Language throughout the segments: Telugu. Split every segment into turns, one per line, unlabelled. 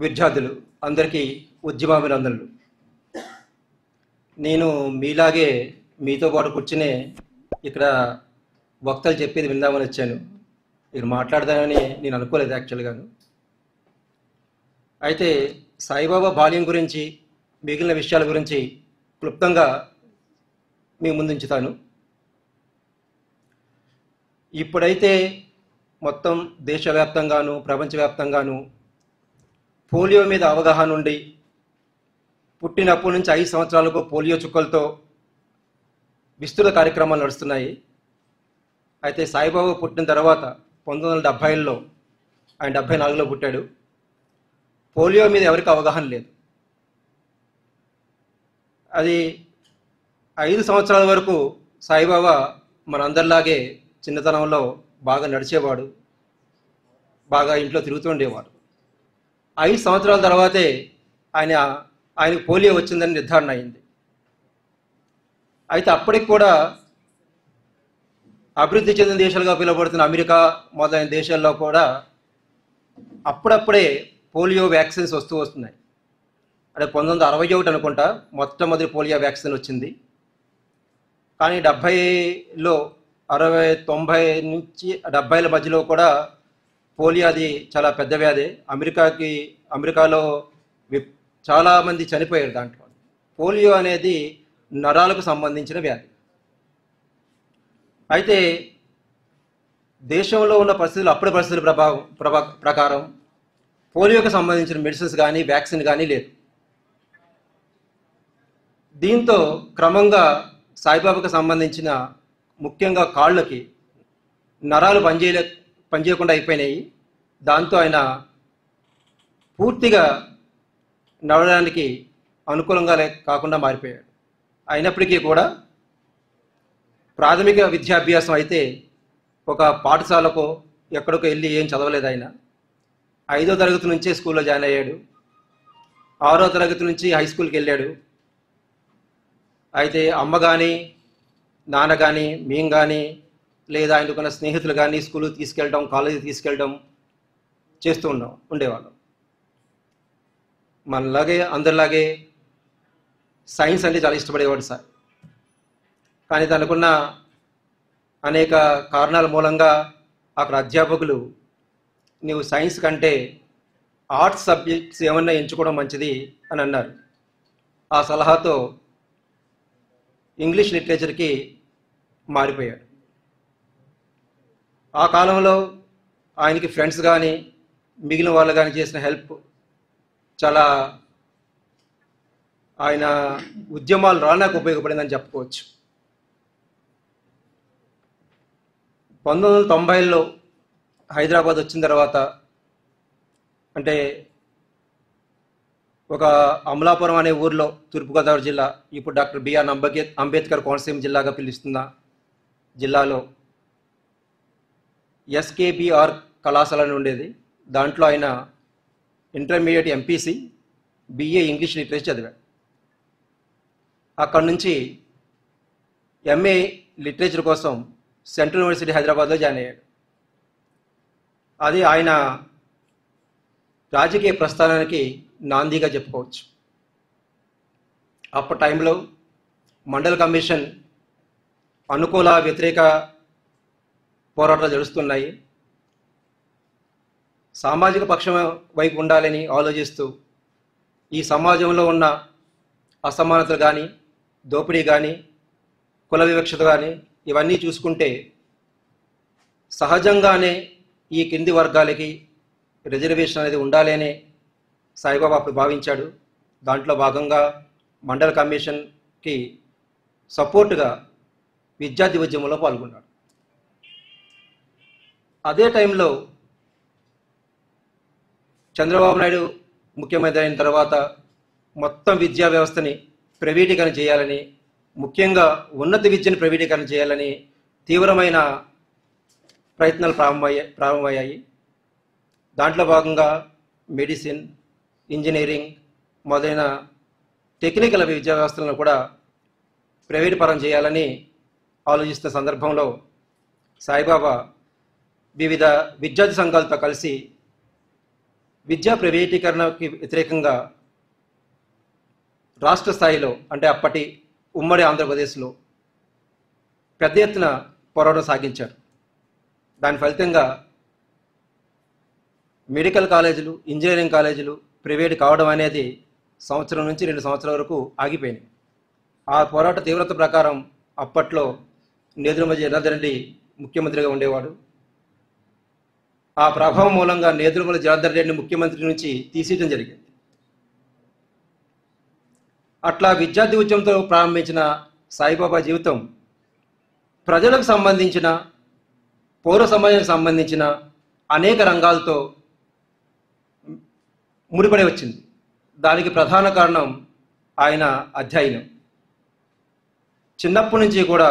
విద్యార్థులు అందరికీ ఉద్యమాభినందనలు. నేను మీలాగే మీతో పాటు కూర్చునే ఇక్కడ వక్తలు చెప్పేది విందామని వచ్చాను. ఇక్కడ మాట్లాడదామని నేను అనుకోలేదు యాక్చువల్గాను. అయితే సాయిబాబా బాల్యం గురించి మిగిలిన విషయాల గురించి క్లుప్తంగా మీ ముందుంచుతాను. ఇప్పుడైతే మొత్తం దేశవ్యాప్తంగాను ప్రపంచవ్యాప్తంగాను పోలియో మీద అవగాహన ఉండి పుట్టినప్పటి నుంచి 5 సంవత్సరాలకు పోలియో చుక్కలతో విస్తృత కార్యక్రమాలు నడుస్తున్నాయి. అయితే సాయిబాబా పుట్టిన తర్వాత 1970లో ఆయన 74లో పుట్టాడు. పోలియో మీద ఎవరికి అవగాహన లేదు. అది 5 సంవత్సరాల వరకు సాయిబాబా మనందరిలాగే చిన్నతనంలో బాగా నడిచేవాడు, బాగా ఇంట్లో తిరుగుతూ ఉండేవాడు. 5 సంవత్సరాల తర్వాతే ఆయనకు పోలియో వచ్చిందని నిర్ధారణ అయింది. అయితే అప్పటికి కూడా అభివృద్ధి చెందిన దేశాలుగా పిలువబడుతున్న అమెరికా మొదలైన దేశాల్లో కూడా అప్పుడప్పుడే పోలియో వ్యాక్సిన్స్ వస్తున్నాయి. అంటే 1961 అనుకుంటా మొట్టమొదటి పోలియో వ్యాక్సిన్ వచ్చింది. కానీ 70లో 60, 90 నుంచి 70ల మధ్యలో కూడా పోలియో అది చాలా పెద్ద వ్యాధి. అమెరికాలో చాలామంది చనిపోయారు దాంట్లో. పోలియో అనేది నరాలకు సంబంధించిన వ్యాధి. అయితే దేశంలో ఉన్న పరిస్థితులు అప్పటి పరిస్థితుల ప్రకారం పోలియోకి సంబంధించిన మెడిసిన్స్ కానీ వ్యాక్సిన్ కానీ లేదు. దీంతో క్రమంగా సాయిబాబాకు సంబంధించిన ముఖ్యంగా కాళ్ళకి నరాలు పనిచేయకుండా అయిపోయినాయి. దాంతో ఆయన పూర్తిగా నడవడానికి అనుకూలంగా కాకుండా మారిపోయాడు. అయినప్పటికీ కూడా ప్రాథమిక విద్యాభ్యాసం అయితే ఒక పాఠశాలకు ఎక్కడికో వెళ్ళి ఏం చదవలేదు. ఆయన 5వ తరగతి నుంచే స్కూల్లో జాయిన్ అయ్యాడు. 6వ తరగతి నుంచి హై స్కూల్కి వెళ్ళాడు. అయితే అమ్మ కానీ నాన్న కానీ మేము కానీ లేదా ఆయనకున్న స్నేహితులు కానీ స్కూల్కి తీసుకెళ్ళడం, కాలేజీకి తీసుకెళ్ళడం చేస్తూ ఉండేవాళ్ళం. మనలాగే అందరిలాగే సైన్స్ అంటే చాలా ఇష్టపడేవాడు సార్. కానీ తనకున్న అనేక కారణాల మూలంగా అక్కడ అధ్యాపకులు నీవు సైన్స్ కంటే ఆర్ట్స్ సబ్జెక్ట్స్ ఏమన్నా ఎంచుకోవడం మంచిది అని అన్నారు. ఆ సలహాతో ఇంగ్లీష్ లిటరేచర్కి మారిపోయాడు. ఆ కాలంలో ఆయనకి ఫ్రెండ్స్ కానీ మిగిలిన వాళ్ళు కానీ చేసిన హెల్ప్ చాలా ఆయన ఉద్యమాలు రావడానికి ఉపయోగపడిందని చెప్పుకోవచ్చు. 1990లో హైదరాబాద్ వచ్చిన తర్వాత అంటే ఒక అమలాపురం అనే ఊర్లో తూర్పుగోదావరి జిల్లా, ఇప్పుడు డాక్టర్ బిఆర్ అంబేద్కర్ కోనసీమ జిల్లాగా పిలుస్తున్న జిల్లాలో ఎస్కేబిఆర్ కళాశాల అని ఉండేది. దాంట్లో ఆయన intermediate MPC BA English literature చదివాడు. అక్కడి నుంచి ఎంఏ లిటరేచర్ కోసం సెంట్రల్ యూనివర్సిటీ హైదరాబాద్లో జాయిన్ అయ్యాడు. అది ఆయన రాజకీయ ప్రస్థానానికి నాందిగా చెప్పుకోవచ్చు. అప్పటి టైంలో మండల్ కమిషన్ అనుకూల వ్యతిరేక పోరాటాలు జరుగుతున్నాయి. సామాజిక పక్షం వైపు ఉండాలని ఆలోచిస్తూ ఈ సమాజంలో ఉన్న అసమానతలు కానీ, దోపిడీ కానీ, కుల వివక్షత కానీ ఇవన్నీ చూసుకుంటే సహజంగానే ఈ కింది వర్గాలకి రిజర్వేషన్ అనేది ఉండాలి అని సాయిబాబా అప్పుడు భావించాడు. దాంట్లో భాగంగా మండల కమిషన్కి సపోర్టుగా విద్యార్థి ఉద్యమంలో పాల్గొన్నాడు. అదే టైంలో చంద్రబాబు నాయుడు ముఖ్యమంత్రి అయిన తర్వాత మొత్తం విద్యా వ్యవస్థని ప్రైవేటీకరణ చేయాలని, ముఖ్యంగా ఉన్నత విద్యను ప్రైవేటీకరణ చేయాలని తీవ్రమైన ప్రయత్నాలు ప్రారంభమయ్యాయి. దాంట్లో భాగంగా మెడిసిన్, ఇంజనీరింగ్ మొదలైన టెక్నికల్ విద్యా వ్యవస్థలను కూడా ప్రైవేట్ పరం చేయాలని ఆలోచిస్తున్న సందర్భంలో సాయిబాబా వివిధ విద్యార్థి సంఘాలతో కలిసి విద్యా ప్రైవేటీకరణకి వ్యతిరేకంగా రాష్ట్ర స్థాయిలో, అంటే అప్పటి ఉమ్మడి ఆంధ్రప్రదేశ్లో పెద్ద ఎత్తున పోరాటం సాగించారు. దాని ఫలితంగా మెడికల్ కాలేజీలు, ఇంజనీరింగ్ కాలేజీలు ప్రైవేట్ కావడం అనేది సంవత్సరం నుంచి 2 సంవత్సరాల వరకు ఆగిపోయినాయి. ఆ పోరాట తీవ్రత ప్రకారం అప్పట్లో నేదురుమల్లి జనార్దన్ రెడ్డి ముఖ్యమంత్రిగా ఉండేవాడు. ఆ ప్రభావం మూలంగా నేదురుమల్లి జనార్దన్ రెడ్డిని ముఖ్యమంత్రి నుంచి తీసేయడం జరిగింది. అట్లా విద్యార్థి ఉద్యమంతో ప్రారంభించిన సాయిబాబా జీవితం ప్రజలకు సంబంధించిన, పౌర సమాజానికి సంబంధించిన అనేక రంగాలతో ముడిపడి వచ్చింది. దానికి ప్రధాన కారణం ఆయన అధ్యయనం. చిన్నప్పటి నుంచి కూడా,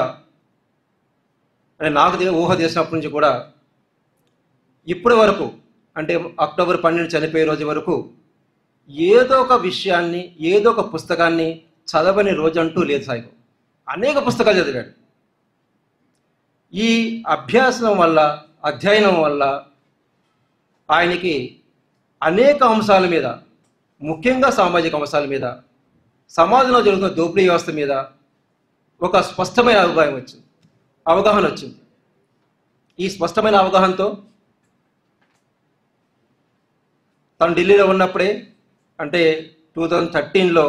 అంటే నాకు ఊహ చేసినప్పటి నుంచి కూడా ఇప్పటి వరకు, అంటే అక్టోబర్ 12 చనిపోయే రోజు వరకు ఏదో ఒక విషయాన్ని, ఏదో ఒక పుస్తకాన్ని చదవని రోజు అంటూ లేదు సాయిబాబా. అనేక పుస్తకాలు చదివాడు. ఈ అభ్యాసం వల్ల, అధ్యయనం వల్ల ఆయనకి అనేక అంశాల మీద, ముఖ్యంగా సామాజిక అంశాల మీద, సమాజంలో జరుగుతున్న దోపిడీ వ్యవస్థ మీద ఒక స్పష్టమైన అవగాహన వచ్చింది. ఈ స్పష్టమైన అవగాహనతో తను ఢిల్లీలో ఉన్నప్పుడే, అంటే 2013లో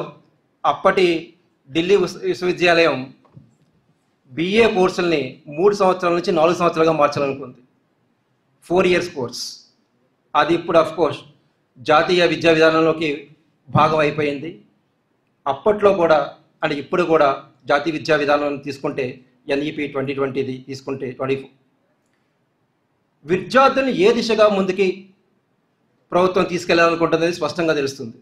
అప్పటి ఢిల్లీ విశ్వవిద్యాలయం BA కోర్సుల్ని 3 సంవత్సరాల నుంచి 4 సంవత్సరాలుగా మార్చాలనుకుంది. 4 years కోర్స్. అది ఇప్పుడు అఫ్కోర్స్ జాతీయ విద్యా విధానంలోకి భాగం అయిపోయింది. అప్పట్లో కూడా, అంటే ఇప్పుడు కూడా జాతీయ విద్యా విధానం తీసుకుంటే NEP 2020 తీసుకుంటే 24 విద్యార్థులను ఏ దిశగా ముందుకి ప్రభుత్వం తీసుకెళ్లాలనుకుంటుంది స్పష్టంగా తెలుస్తుంది.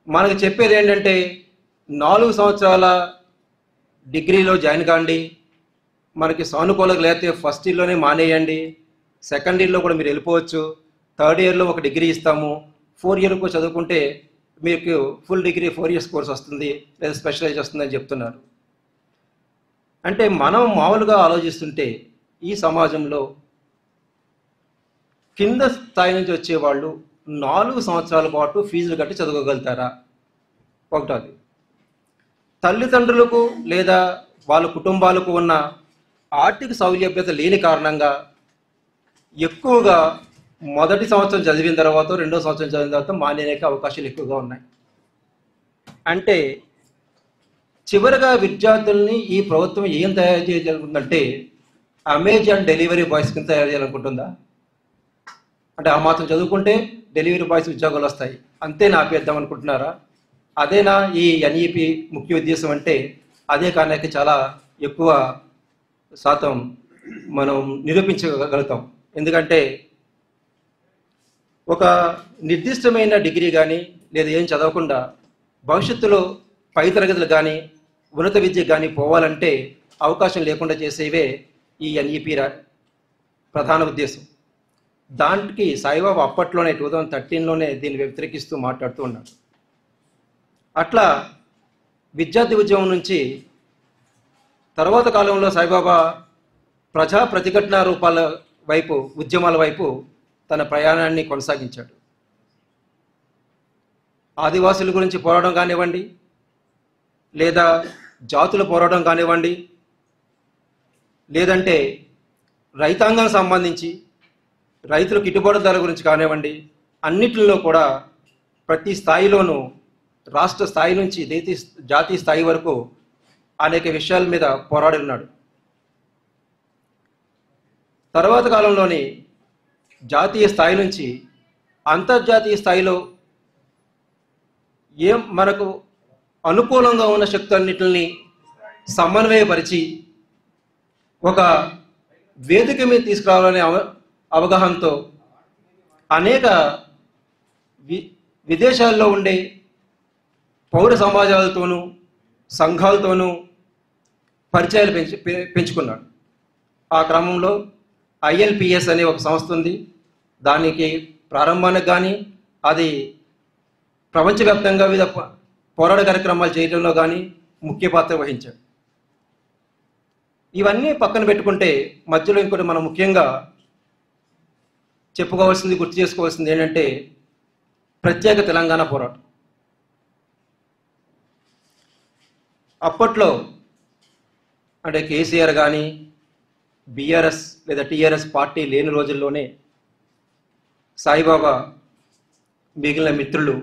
మనకు చెప్పేది ఏంటంటే 4 సంవత్సరాల డిగ్రీలో జాయిన్ కాండి, మనకి సానుకూలంగా లేకపోతే ఫస్ట్ ఇయర్లోనే మానేయండి, సెకండ్ ఇయర్లో కూడా మీరు వెళ్ళిపోవచ్చు, థర్డ్ ఇయర్లో ఒక డిగ్రీ ఇస్తాము, 4 year చదువుకుంటే మీకు ఫుల్ డిగ్రీ 4 years కోర్స్ వస్తుంది, లేదా స్పెషలైజ్ వస్తుందని చెప్తున్నారు. అంటే మనం మామూలుగా ఆలోచిస్తుంటే ఈ సమాజంలో కింద స్థాయి నుంచి వచ్చేవాళ్ళు 4 సంవత్సరాల పాటు ఫీజులు కట్టి చదువుకోగలుగుతారా? ఒకటోది. తల్లిదండ్రులకు లేదా వాళ్ళ కుటుంబాలకు ఉన్న ఆర్థిక సౌలభ్యత లేని కారణంగా ఎక్కువగా మొదటి సంవత్సరం చదివిన తర్వాత, రెండో సంవత్సరం చదివిన తర్వాత మానేయడానికి అవకాశాలు ఎక్కువగా ఉన్నాయి. అంటే చివరిగా విద్యార్థుల్ని ఈ ప్రభుత్వం ఏం తయారు చేయాలనుకుంటుందంటే అమెజాన్ డెలివరీ బాయ్స్ కింద తయారు చేయాలనుకుంటుందా? అంటే ఆ మాత్రం చదువుకుంటే డెలివరీ బాయ్స్ ఉద్యోగాలు వస్తాయి, అంతే ఆపేద్దాం అనుకుంటున్నారా? అదేనా ఈ NEP ముఖ్య ఉద్దేశం అంటే? అదే కానీ చాలా ఎక్కువ శాతం మనం నిరూపించగలుగుతాం. ఎందుకంటే ఒక నిర్దిష్టమైన డిగ్రీ కానీ లేదా ఏం చదవకుండా భవిష్యత్తులో పై తరగతులు కానీ ఉన్నత విద్య కానీ పోవాలంటే అవకాశం లేకుండా చేసేవే ఈ NEP ప్రధాన ఉద్దేశం. దానికి సాయిబాబా అప్పట్లోనే 2013లోనే దీన్ని వ్యతిరేకిస్తూ మాట్లాడుతూ ఉన్నారు. అట్లా విద్యార్థి ఉద్యమం నుంచి తర్వాత కాలంలో సాయిబాబా ప్రజా ప్రతిఘటన రూపాల వైపు, ఉద్యమాల వైపు తన ప్రయాణాన్ని కొనసాగించాడు. ఆదివాసుల గురించి పోరాటం కానివ్వండి, లేదా జాతుల పోరాటం కానివ్వండి, లేదంటే రైతాంగానికి సంబంధించి రైతుల గిట్టుబాటు ధర గురించి కానివ్వండి, అన్నిటిలో కూడా ప్రతి స్థాయిలోనూ రాష్ట్ర స్థాయి నుంచి జాతీయ స్థాయి వరకు అనేక విషయాల మీద పోరాడి ఉన్నాడు. తర్వాత కాలంలోని జాతీయ స్థాయి నుంచి అంతర్జాతీయ స్థాయిలో మనకు అనుకూలంగా ఉన్న శక్తులన్నింటిని సమన్వయపరిచి ఒక వేదిక మీద తీసుకురావాలనే అవగాహనతో అనేక విదేశాల్లో ఉండే పౌర సమాజాలతోనూ సంఘాలతోనూ పరిచయాలు పెంచుకున్నాడు. ఆ క్రమంలో ILPS అనే ఒక సంస్థ ఉంది. దానికి ప్రారంభానికి కానీ అది ప్రపంచవ్యాప్తంగా వివిధ పోరాట కార్యక్రమాలు చేయడంలో కానీ ముఖ్య పాత్ర వహించాడు. ఇవన్నీ పక్కన పెట్టుకుంటే మధ్యలో ఇంకోటి మనం ముఖ్యంగా చెప్పుకోవాల్సింది, గుర్తు చేసుకోవాల్సింది ఏంటంటే ప్రత్యేక తెలంగాణ పోరాటం. అప్పట్లో అంటే కేసీఆర్ కానీ BRS లేదా TRS పార్టీ లేని రోజుల్లోనే సాయిబాబా, మిగిలిన మిత్రులు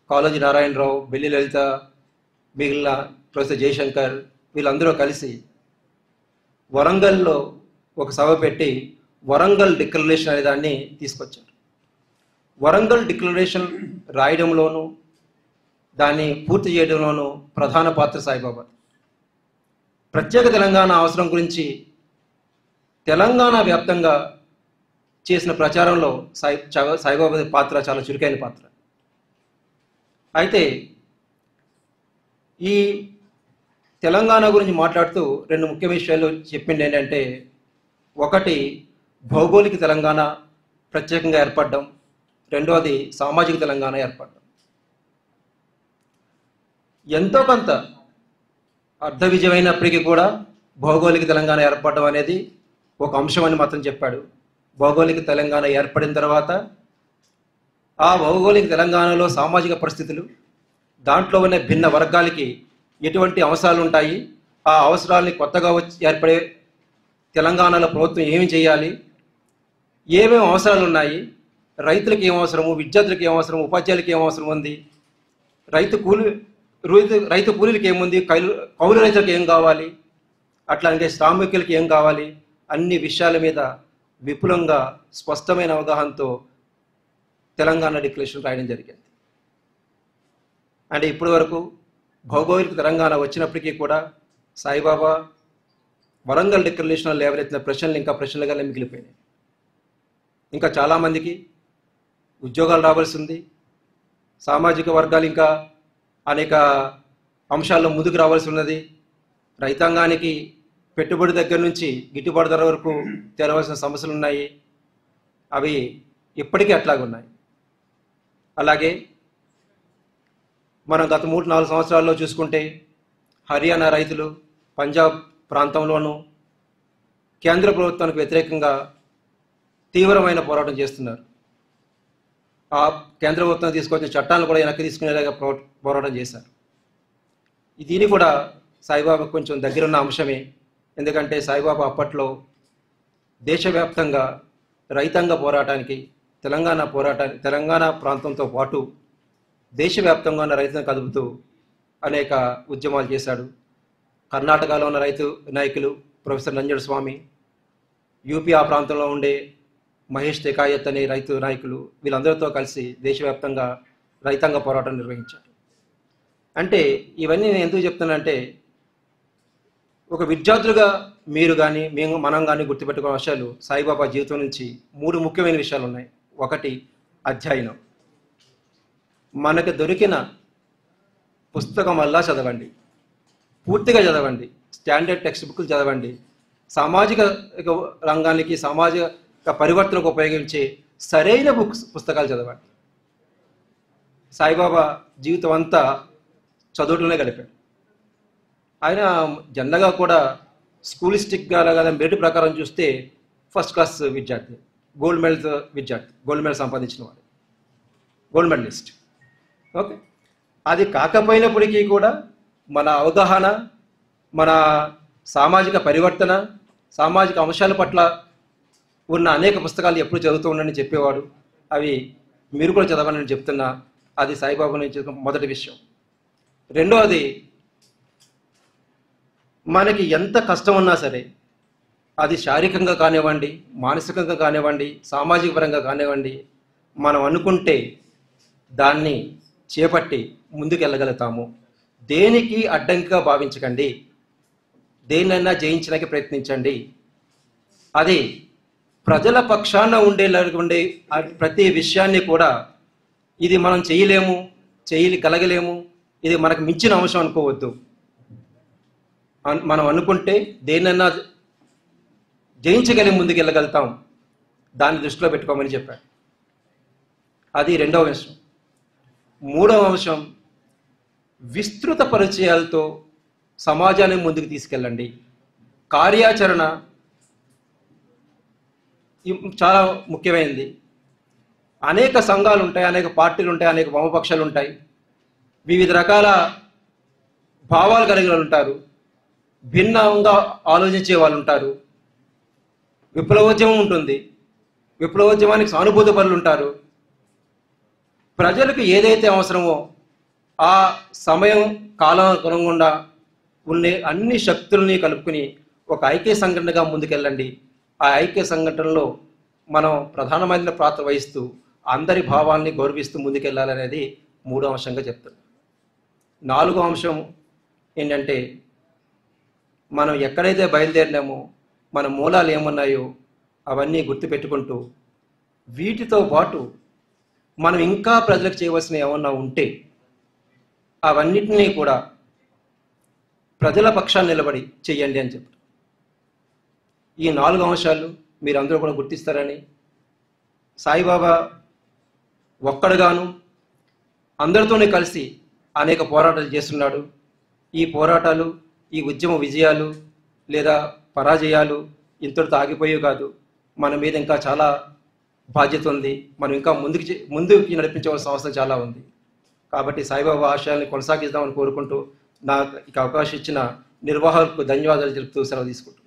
కాళోజీ నారాయణరావు, బెల్లి లలిత, మిగిలిన ప్రొఫెసర్ జయశంకర్ వీళ్ళందరూ కలిసి వరంగల్లో ఒక సభ పెట్టి వరంగల్ డిక్లరేషన్ అనే దాన్ని తీసుకొచ్చారు. వరంగల్ డిక్లరేషన్ రాయడంలోనూ దాన్ని పూర్తి చేయడంలోనూ ప్రధాన పాత్ర సాయిబాబా. ప్రత్యేక తెలంగాణ అవసరం గురించి తెలంగాణ వ్యాప్తంగా చేసిన ప్రచారంలో సాయిబాబా పాత్ర చాలా చురుకైన పాత్ర. అయితే ఈ తెలంగాణ గురించి మాట్లాడుతూ రెండు ముఖ్య విషయాలు చెప్పింది ఏంటంటే, ఒకటి భౌగోళిక తెలంగాణ ప్రత్యేకంగా ఏర్పడడం, రెండవది సామాజిక తెలంగాణ ఏర్పడడం. ఎంతో కొంత అర్ధ విజయమైనప్పటికీ కూడా భౌగోళిక తెలంగాణ ఏర్పడడం అనేది ఒక అంశం అని మాత్రం చెప్పాడు. భౌగోళిక తెలంగాణ ఏర్పడిన తర్వాత ఆ భౌగోళిక తెలంగాణలో సామాజిక పరిస్థితులు, దాంట్లో ఉన్న భిన్న వర్గాలకి ఎటువంటి అవసరాలు ఉంటాయి, ఆ అవసరాలని కొత్తగా ఏర్పడే తెలంగాణలో ప్రభుత్వం ఏమి చేయాలి, ఏమేమి అవసరాలు ఉన్నాయి, రైతులకు ఏం అవసరము, విద్యార్థులకు ఏం అవసరం, ఉపాధ్యాయులకు ఏం అవసరం ఉంది, రైతు కూలీలకు ఏముంది, కౌలు రైతులకు ఏం కావాలి, అట్లాగే శ్రామికులకి ఏం కావాలి, అన్ని విషయాల మీద విపులంగా స్పష్టమైన అవగాహనతో తెలంగాణ డిక్లరేషన్ రాయడం జరిగింది. అంటే ఇప్పటి వరకు భౌగోళిక తెలంగాణ వచ్చినప్పటికీ కూడా సాయిబాబా వరంగల్ డిక్లరేషన్లో లేవనెత్తిన ప్రశ్నలు ఇంకా ప్రశ్నలుగానే మిగిలిపోయినాయి. ఇంకా చాలామందికి ఉద్యోగాలు రావాల్సి ఉంది, సామాజిక వర్గాలు ఇంకా అనేక అంశాల్లో ముందుకు రావాల్సి ఉన్నది, రైతాంగానికి పెట్టుబడి దగ్గర నుంచి గిట్టుబాటు ధర వరకు తెరవలసిన సమస్యలు ఉన్నాయి. అవి ఇప్పటికీ అట్లాగే ఉన్నాయి. అలాగే మనం గత 3-4 సంవత్సరాల్లో చూసుకుంటే హర్యానా రైతులు పంజాబ్ ప్రాంతంలోనూ కేంద్ర ప్రభుత్వానికి వ్యతిరేకంగా తీవ్రమైన పోరాటం చేస్తున్నారు. ఆ కేంద్ర ప్రభుత్వం తీసుకొచ్చిన చట్టాలను కూడా వెనక్కి తీసుకునేలాగా పోరాటం చేశారు. దీని కూడా సాయిబాబా కొంచెం దగ్గరున్న అంశమే. ఎందుకంటే సాయిబాబా అప్పట్లో దేశవ్యాప్తంగా రైతాంగ పోరాటానికి తెలంగాణ ప్రాంతంతో పాటు దేశవ్యాప్తంగా ఉన్న రైతులను కదుపుతూ అనేక ఉద్యమాలు చేశాడు. కర్ణాటకలో ఉన్న రైతు నాయకులు ప్రొఫెసర్ నంజుండ స్వామి, యూపీ ఆ ప్రాంతంలో ఉండే మహేష్ టెకాయత్ అనే రైతు నాయకులు, వీళ్ళందరితో కలిసి దేశవ్యాప్తంగా రైతాంగ పోరాటం నిర్వహించారు. అంటే ఇవన్నీ నేను ఎందుకు చెప్తున్నానంటే, ఒక విద్యార్థులుగా మీరు కానీ మనం కానీ గుర్తుపెట్టుకునే విషయాలు సాయిబాబా జీవితం నుంచి 3 ముఖ్యమైన విషయాలు ఉన్నాయి. ఒకటి అధ్యయనం. మనకు దొరికిన పుస్తకం వల్ల చదవండి, పూర్తిగా చదవండి, స్టాండర్డ్ టెక్స్ట్ బుక్లు చదవండి, సామాజిక రంగానికి సామాజిక పరివర్తనకు ఉపయోగించే సరైన పుస్తకాలు చదవండి. సాయిబాబా జీవితం అంతా చదువులోనే గడిపాడు. ఆయన జనరల్గా కూడా స్కూలిస్టిక్గా లేదా మెరిట్ ప్రకారం చూస్తే ఫస్ట్ క్లాస్ విద్యార్థి, గోల్డ్ మెడల్ సంపాదించిన వాడు, గోల్డ్ మెడలిస్ట్. ఓకే, అది కాకపోయినప్పటికీ కూడా మన అవగాహన, మన సామాజిక పరివర్తన, సామాజిక అంశాల పట్ల ఉన్న అనేక పుస్తకాలు ఎప్పుడు చదువుతూ ఉండని చెప్పేవాడు. అవి మీరు కూడా చదవాలని చెప్తున్నా. అది సాయిబాబా నుంచి మొదటి విషయం. రెండవది, మనకి ఎంత కష్టం ఉన్నా సరే అది శారీరకంగా కానివ్వండి, మానసికంగా కానివ్వండి, సామాజిక పరంగా కానివ్వండి, మనం అనుకుంటే దాన్ని చేపట్టి ముందుకెళ్ళగలుగుతాము. దేనికి అడ్డంకిగా భావించకండి, దేన్నైనా జయించడానికి ప్రయత్నించండి. అది ప్రజల పక్షాన ఉండే ప్రతి విషయాన్ని కూడా ఇది మనం చేయలేము, కలగలేము, ఇది మనకు మించిన అంశం అనుకోవద్దు. మనం అనుకుంటే దేన్నైనా జయించగలిగి ముందుకెళ్ళగలుగుతాం. దాన్ని దృష్టిలో పెట్టుకోమని చెప్పాడు. అది రెండవ అంశం. మూడవ అంశం, విస్తృత పరిచయాలతో సమాజాన్ని ముందుకు తీసుకెళ్ళండి. కార్యాచరణ చాలా ముఖ్యమైనది. అనేక సంఘాలు ఉంటాయి, అనేక పార్టీలు ఉంటాయి, అనేక వామపక్షాలు ఉంటాయి, వివిధ రకాల భావాలు కలిగిన వాళ్ళు ఉంటారు, భిన్నంగా ఆలోచించే వాళ్ళు ఉంటారు. విప్లవోద్యమం ఉంటుంది, విప్లవోద్యమానికి సానుభూతి పరులు ఉంటారు. ప్రజలకు ఏదైతే అవసరమో ఆ సమయం కాలం అనుగుణంగా ఉండే అన్ని శక్తుల్ని కలుపుకుని ఒక ఐక్య సంఘటనగా ముందుకెళ్ళండి. ఆ ఐక్య సంఘటనలో మనం ప్రధానమైన పాత్ర వహిస్తూ అందరి భావాల్ని గౌరవిస్తూ ముందుకెళ్ళాలనేది మూడో అంశంగా చెప్తాను. నాలుగో అంశం ఏంటంటే, మనం ఎక్కడైతే బయలుదేరినామో మన మూలాలు ఏమున్నాయో అవన్నీ గుర్తుపెట్టుకుంటూ వీటితో పాటు మనం ఇంకా ప్రజలకు చేయవలసిన ఏమన్నా ఉంటే అవన్నిటినీ కూడా ప్రజల పక్షాన్ని నిలబడి చెయ్యండి అని చెప్పారు. ఈ 4 అంశాలు మీరందరూ కూడా గుర్తిస్తారని, సాయిబాబా ఒక్కడుగాను అందరితోనే కలిసి అనేక పోరాటాలు చేస్తున్నాడు. ఈ పోరాటాలు, ఈ ఉద్యమ విజయాలు లేదా పరాజయాలు ఇంతటితో ఆగిపోయే కాదు. మన మీద ఇంకా చాలా బాధ్యత ఉంది. మనం ఇంకా ముందుకు నడిపించవలసిన అవసరం చాలా ఉంది. కాబట్టి సాయిబాబా ఆశయాల్ని కొనసాగిద్దామని కోరుకుంటూ నాకు అవకాశం ఇచ్చిన నిర్వాహకులకు ధన్యవాదాలు తెలుపుతూ సెలవు తీసుకుంటున్నాను.